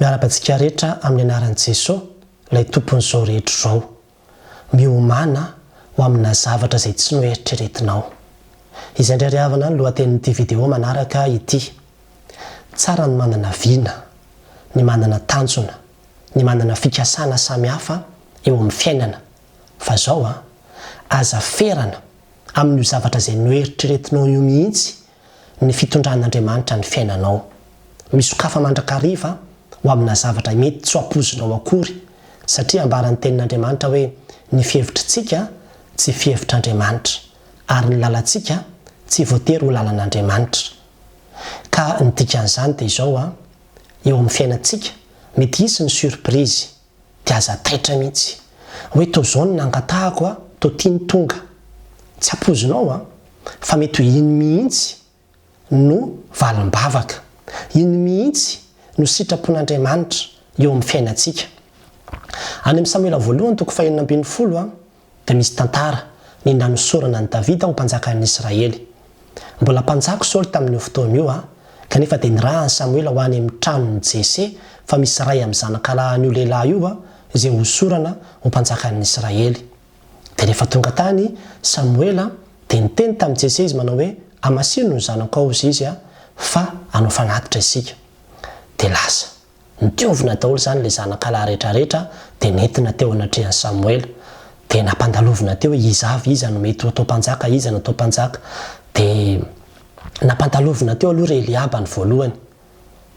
miarabantsika rehetra amin'ny anaran'i Jesosy ilay tompon'izao rehetra izao miomana ho amina zavatra izay tsy noeritreretinao. Izay indray havana ny lohatenin'ity video manaraka ity. Tsara ny manana viana, ny manana tanjona, ny manana fikasana samihafa eo amin'ny fiainana. Fa zao aza ferana amin'io zavatra izay noeritreretinao io mihitsy ny fitondran'Andriamanitra ny fiainanao. Misokafa mandrakariva ho amina zavatra mety tsy ampozinao akory satria ambaran'ny tenin'Andriamanitra hoe ny fihevitritsika tsy fihevitr'Andriamanitra ary ny lalantsika tsy voatery ho lalan'Andriamanitra. Ka ny dikan'izany dia izao eo amin'ny fiainantsika mety hisy ny surprise dia aza taitra mihitsy hoe tô zao ny nangatahako tô tia ny tonga tsy ampozinao fa mety ho iny mihitsy no valim-bavaka, iny mihitsy no sitrapon'Andriamanitra eo amin'ny fiainantsika. Any amin'ny Samuela voalohany toko 4:20 dia misy tantara nindra nosorana ny Davida ho mpanjakan'ny Israely. Mbola mpanjaka Saoly tamin'io fotoan'io kanefa dia nirahany Samuela ho any amin'ny tranon'ny Jese fa misy ray amin'ny zanakalahanyio lehilahy io izay hosorana ho mpanjakan'ny Israely. Dia rehefa tonga tany Samuela dia niteny tamin'i Jese izy manao hoe amasino ny zanakao izy fa anao fanatitra isika. Dia lasa nitiovina daholo zany ilay zanakalahy rehetrarehetra dia nentina teo anatrehan'i Samuela. Dia nampandalovina teo izy avy izy mety atao mpanjaka, izy atao mpanjaka. Dia nampandalovina teo aloha Eliaba ny voalohany.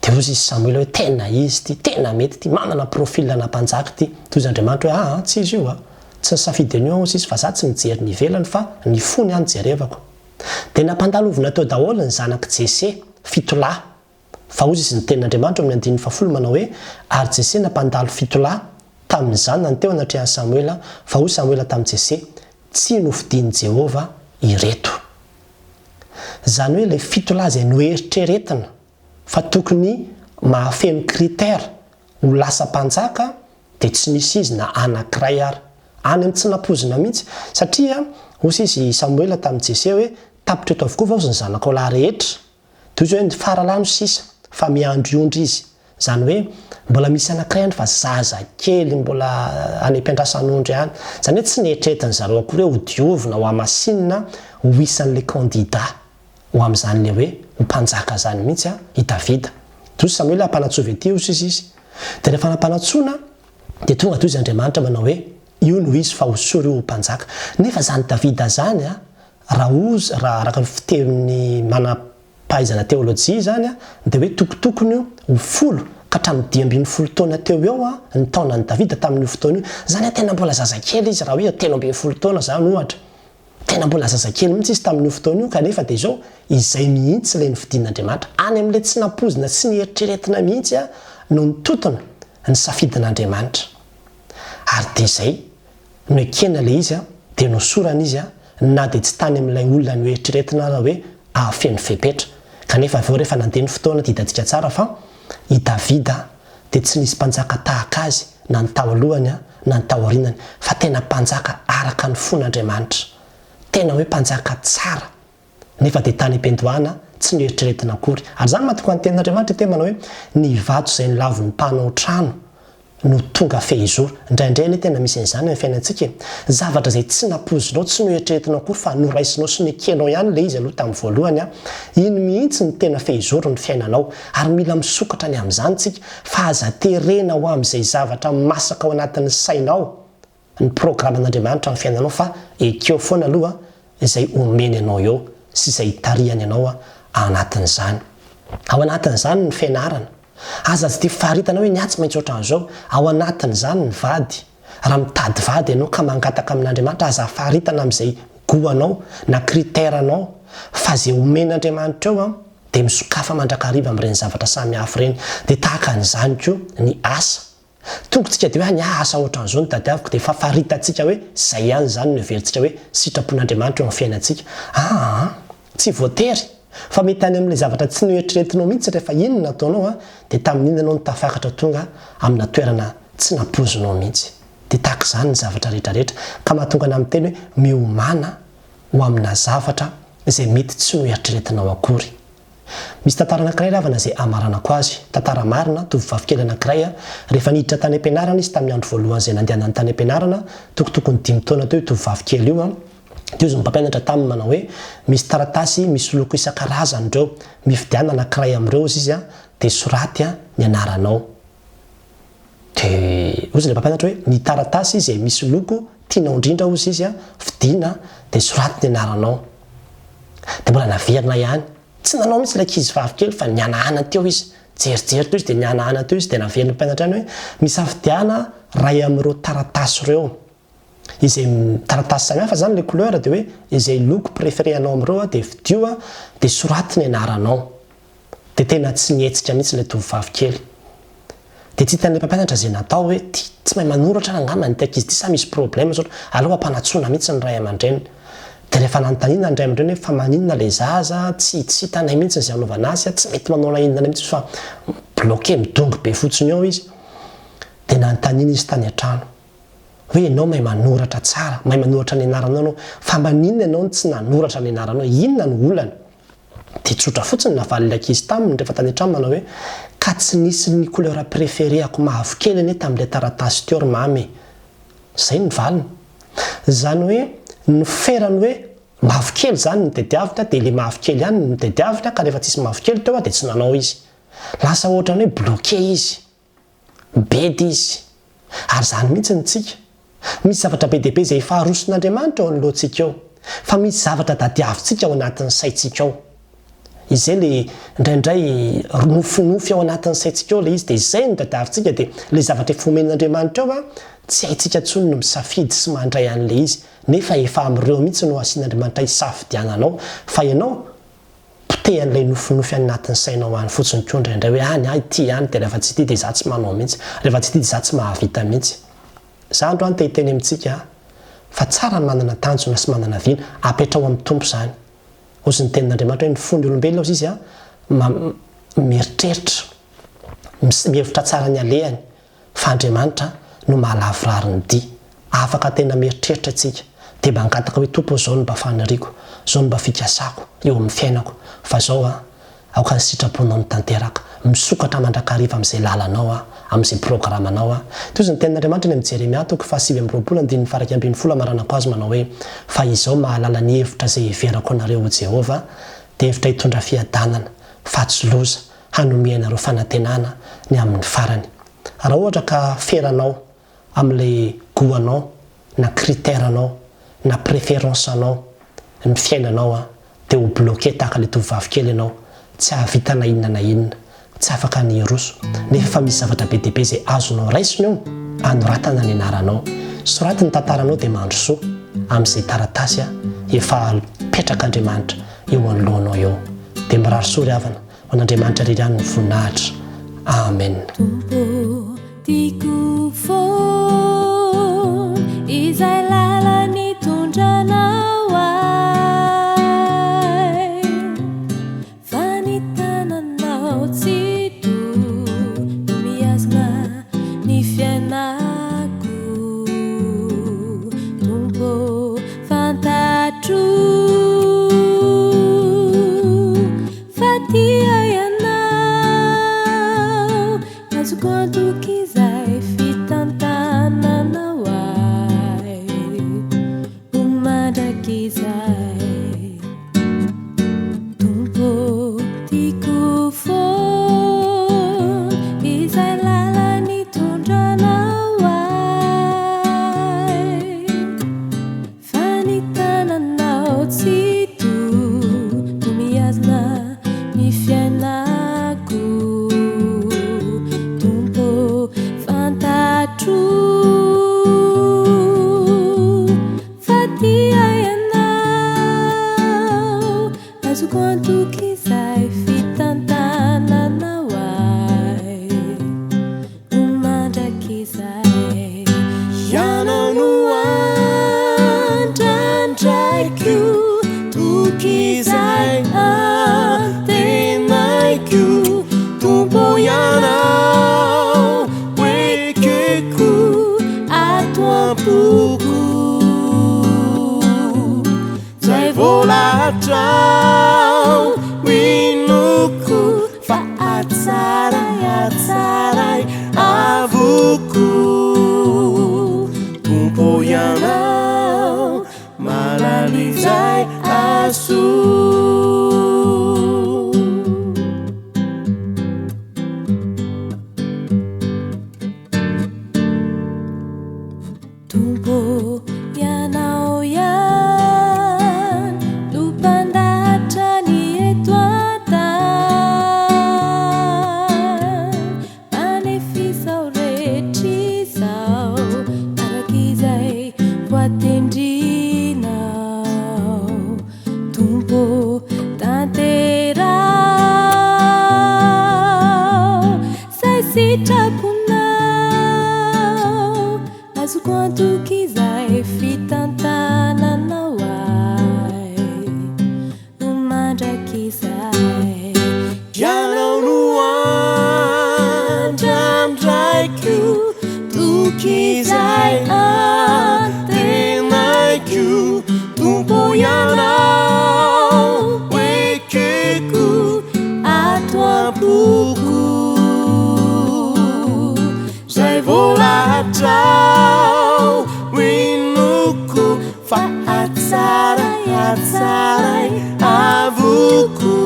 Dia hozy izy Samuela hoe tena izy ty, tena mety ty, manana profil na mpanjaka ty. Toy Andriamanitra hoe tsy izy io tsy nisafidy an'io izy fa za tsy nijery ny ivelany fa ny fony any jerevako. Dia nampandalovina teo daholo ny zanak' Jese 7 lahy. Fa hozy izy ny tenin'Andriamanitra amin'ny 10:10 manao hoe ary Jese nampandalo 7 lahy tamin'izany ny teo anatrehan'i Samuela fa hoy Samuela tamin'i Jese tsy nofidian'i Jehova ireto. Zany hoe ilay 7 lahy izay noeritreretina fa tokony mahafeno kritera ho lasa mpanjaka dia tsy nisy izy na anankiray ary. Any amin'ny tsy nampozina mihitsy satria hoy izy Samuela tamin'i Jese hoe tapitra eto avokoa va ny zanakao lahy rehetra. Toy izao hoe ny faralano sisa fa miandriondry izy. Zany hoe mbola misy anankiray any fa zaza kely mbola any ampiandrasan'ondry any. Zany hoe tsy nieritreretiny zareo akory hoe ho diovina ho amasinina ho isan'ilay kandida ho amin'izany le hoe mpanjaka zany mihitsy i Davida. Toy Samuela ampanatsowy ety hozy izy. Dia rehefa nampanatsoana dia tonga toy izy Andriamanitra manao hoe io no izy fa hosory io ho mpanjaka. Nefa zany Davida zany raha araka fitenin'ny manampahaizana teolojia zany dia hoe tokotokony ho 10 ka hatramin'ny 12 taona teo eo ny taonan'ny Davida tamin'io fotoana io. Zany tena mbola zazakely izy raha hoe 13 taona zany ohatra. Tena mbola zazakely mihitsy izy tamin'io fotoana io kanefa dia izao izay mihitsy ilay nividian'Andriamanitra any amin'ilay tsy nampozina tsy nieritreretina mihitsy no nitotona ny safidin'Andriamanitra. Ary dia izay no ekena ilay izy dia nosorana izy na dia tsy tany amin'ilay olona noeritreretina raha hoe ahafeno fepetra. Kanefa aveo rehefa nandeha ny fotoana dia hitantsika tsara fa i Davida dia tsy nisy mpanjaka tahaka azy na ny tao alohany na ny tao aorinany fa tena mpanjaka araka ny fon'Andriamanitra. Tena hoe mpanjaka tsara nefa dia tany am-piandohana tsy noeritreretina akory. Ary zany mahatonga ny tenin'Andriamanitra tena manao hoe ny vato izay nilavon'ny mpanao trano no tonga fehizoro. Indraindray anie tena misy an'izany amin'ny fiainantsika. Zavatra izay tsy napozinao tsy noeritreretinao akory fa noraisinao sy nekenao ihany ilay izy aloha tamin'ny voalohany iny mihitsy ny tena fehizoro ny fiainanao. Ary mila misokatra ny amin'izany tsika fa aza terena ho amin'izay zavatra masaka ao anatin'ny sainao ny programan'Andriamanitra amin'ny fiainanao fa ekeo foana aloha izay omeny anao eo sy izay hitariany anao anatin'izany. Ao anatin'izany ny fianarana. Aza tsy dia faharitana hoe niatsy maintsy ohatran'izao. Ao anatin'izany ny vady. Raha mitady vady ianao ka mangataka amin'Andriamanitra aza faharitana amin'izay goanao na kriteranao fa izay omen'Andriamanitra eo dia misokafa mandrakariva amin'ireny zavatra samihafa ireny. Dia tahaka an'izany koa ny asa. Tongotsika dia hoe ny asa ohatran'izao ny tadiaviko dia fa faharitantsika hoe izay ihany zany no heverintsika hoe sitrapon'Andriamanitra eo amin'ny fiainantsika. Tsy voatery fa mety any amin'ilay zavatra tsy noeritreretinao mihitsy rehefa iny nataonao dia tamin'iny ianao nitafakatra tonga amina toerana tsy napozinao mihitsy. Dia tahaka izany ny zavatra rehetrarehetra ka mahatonga ana amin'ny teny hoe miomana ho amina zavatra izay mety tsy noeritreretinao akory. misy tantara anankiray ravana izay amaranako azy tantara marina tovovavy kely anankiray rehefa niditra tany am-pianarana izy tamin'ny andro voalohany izay nandehanany tany am-pianarana tokotokony 5 taona teo tovovavy kely io dia izy mpampianatra taminy manao hoe misy taratasy misy loko isan-karazany ireo mifidiana anankiray amin'ireo izy izy dia soraty ny anaranao dia ozy ilay mpampianatra hoe ny taratasy izay misy loko tianao indrindra ozy izy fidiana dia soraty ny anaranao dia mbola naverina ihany tsy nanao mitsy ilay ankizy vavy kely fa nianahana teo izy jerijery teo izy dia nianahana teo izy dia naverina mpianatra any hoe misafidiana ray amin'ireo taratasy ireo izay taratasy samihafa zany le couleur dia hoe izay loko préféré anao amin'ireo dia vidio dia soraty ny anaranao dia tena tsy nietsika mihitsy ilay tovovavy kely dia tsy hitan'ilay mpampianatra izay natao hoe tsy mahay manoratra angamba ny ankizy ty sa misy problème sao aloha ampanatsoana mihitsy ny ray aman-dreny dia rehefa nanontaniana ny ray aman-dreny hoe fa maninona ilay zaza tsy hitanay mihitsy izay anaovana azy tsy mety manao inona mihitsy fa bloqué midongy be fotsiny ao izy dia nanontaniana izy tany an-trano hoe ianao mahay manoratra tsara mahay manoratra ny anaranao anao fa maninona ianao tsy nanoratra ny anaranao inona ny olana dia tsotra fotsiny navalilay ankizy taminy rehefa tany an-trano manao hoe ka tsy nisy ny couleur préféré ako mavokely anie tamin'ilay taratasy teo ry mamy izay ny valiny zany hoe ny ferany hoe mavokely zany ny tediavitra dia ilay mavokely ihany ny tediavitra ka rehefa tsisy mavokely teo dia tsy nanao izy lasa ohatrany hoe bloqué izy bedy izy ary zany mihitsy nytsika misy zavatra be dehibe izay efa aroson'Andriamanitra ao anoloantsika eo fa misy zavatra tadiavintsika ao anatin'ny saintsika ao izay le indraindray nofinofy ao anatin'ny saintsika ao le izy dia izay no tadiavintsika dia le zavatra efa omen'Andriamanitra ao tsy haintsika ntsony no misafidy sy mandray an'le izy nefa efa amin'ireo mihitsy no asian'Andriamanitra hisafidiananao fa ianao potehan'ilay nofinofy any anatin'ny sainao any fotsiny koa indraindray hoe any ity ihany dia rehefa tsy ity dia izaho tsy manao mihitsy rehefa tsy ity dia izaho tsy mahavita mihitsy za andro any tehiteny amintsika fa tsara ny manana tanjona sy manana viana apetrao amin'ny tompo zany ozy ny tenin'Andriamanitra hoe ny fon'ny olombelona ozy izy mieritreritra mihevitra tsara ny alehany fa Andriamanitra no mahalavirary ny dia afaka tena mieritreritra atsika dia mba angataka hoe tompo zao no mba faniriako zao no mba fikasako eo amin'ny fiainako fa zao aoka ny sitraponao ny tanteraka misokatra mandrakariva amin'izay lalanao amin'izay programanao toy izy ny tenin'Andriamanitra ny amin'ny Jeremia toko 7:9 maranako azy manao hoe fa izao mahalala ny hevitra izay iverako anareo Jehova dia hevitra hitondra fiadanana fahatsoloza hanome anareo fanantenana ny amin'ny farany raha ohatra ka feranao amin'ilay goanao na critèranao na préférence anao ny fiainanao dia ho bloqué tahaka ilay tovovavy kely ianao tsy ahavita na inona na inona tsy afaka ny roso nefa efa misy zavatra be dehibe izay azonao raisiny eo anoratana ny anaranao soraty ny tantaranao dia mandrosoa amin'izay taratasy efa petrak'Andriamanitra eo anoloanao eo dia mirary soa ry havana ho an'Andriamanitra irery ihany ny voninahitra amen. Izay lalany tondranao ay fanitananao tsy do miazana ny fiainako tombo fantatro fa tia ianao azoko antoky izay fitantananao Tumpo ianao mahalala izay aso. Tumpo ianao ihany no mpandatra ny eto an-tany, manefisao rehetrizao arak'izay voatendrinao. Tumpo tanterao zay sitraponao, azoko antoky izay fitantananao ay, no mandrakizay. Ianao no andrandraiko, toky izay antenaiko. Tumpo ianao ekeko ato am-poko, zay volatrao winoko fa hatsaray avoko.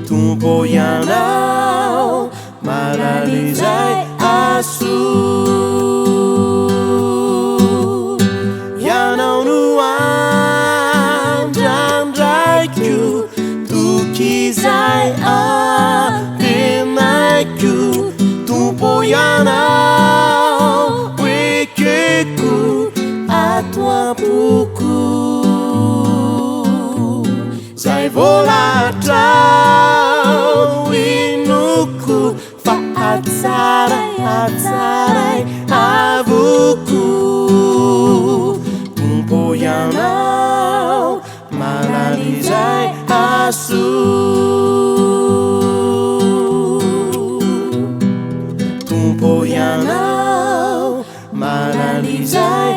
Tumpo ianao mahalala izay aso. Ianao no andrandraiko, toky izay antenaiko. Tumpo ianao ekeko ato am-poko, zay volatrao winoko fa hatsaray avoko. Tumpo ianao mahalala izay aso. Tumpo ianao mahalala izay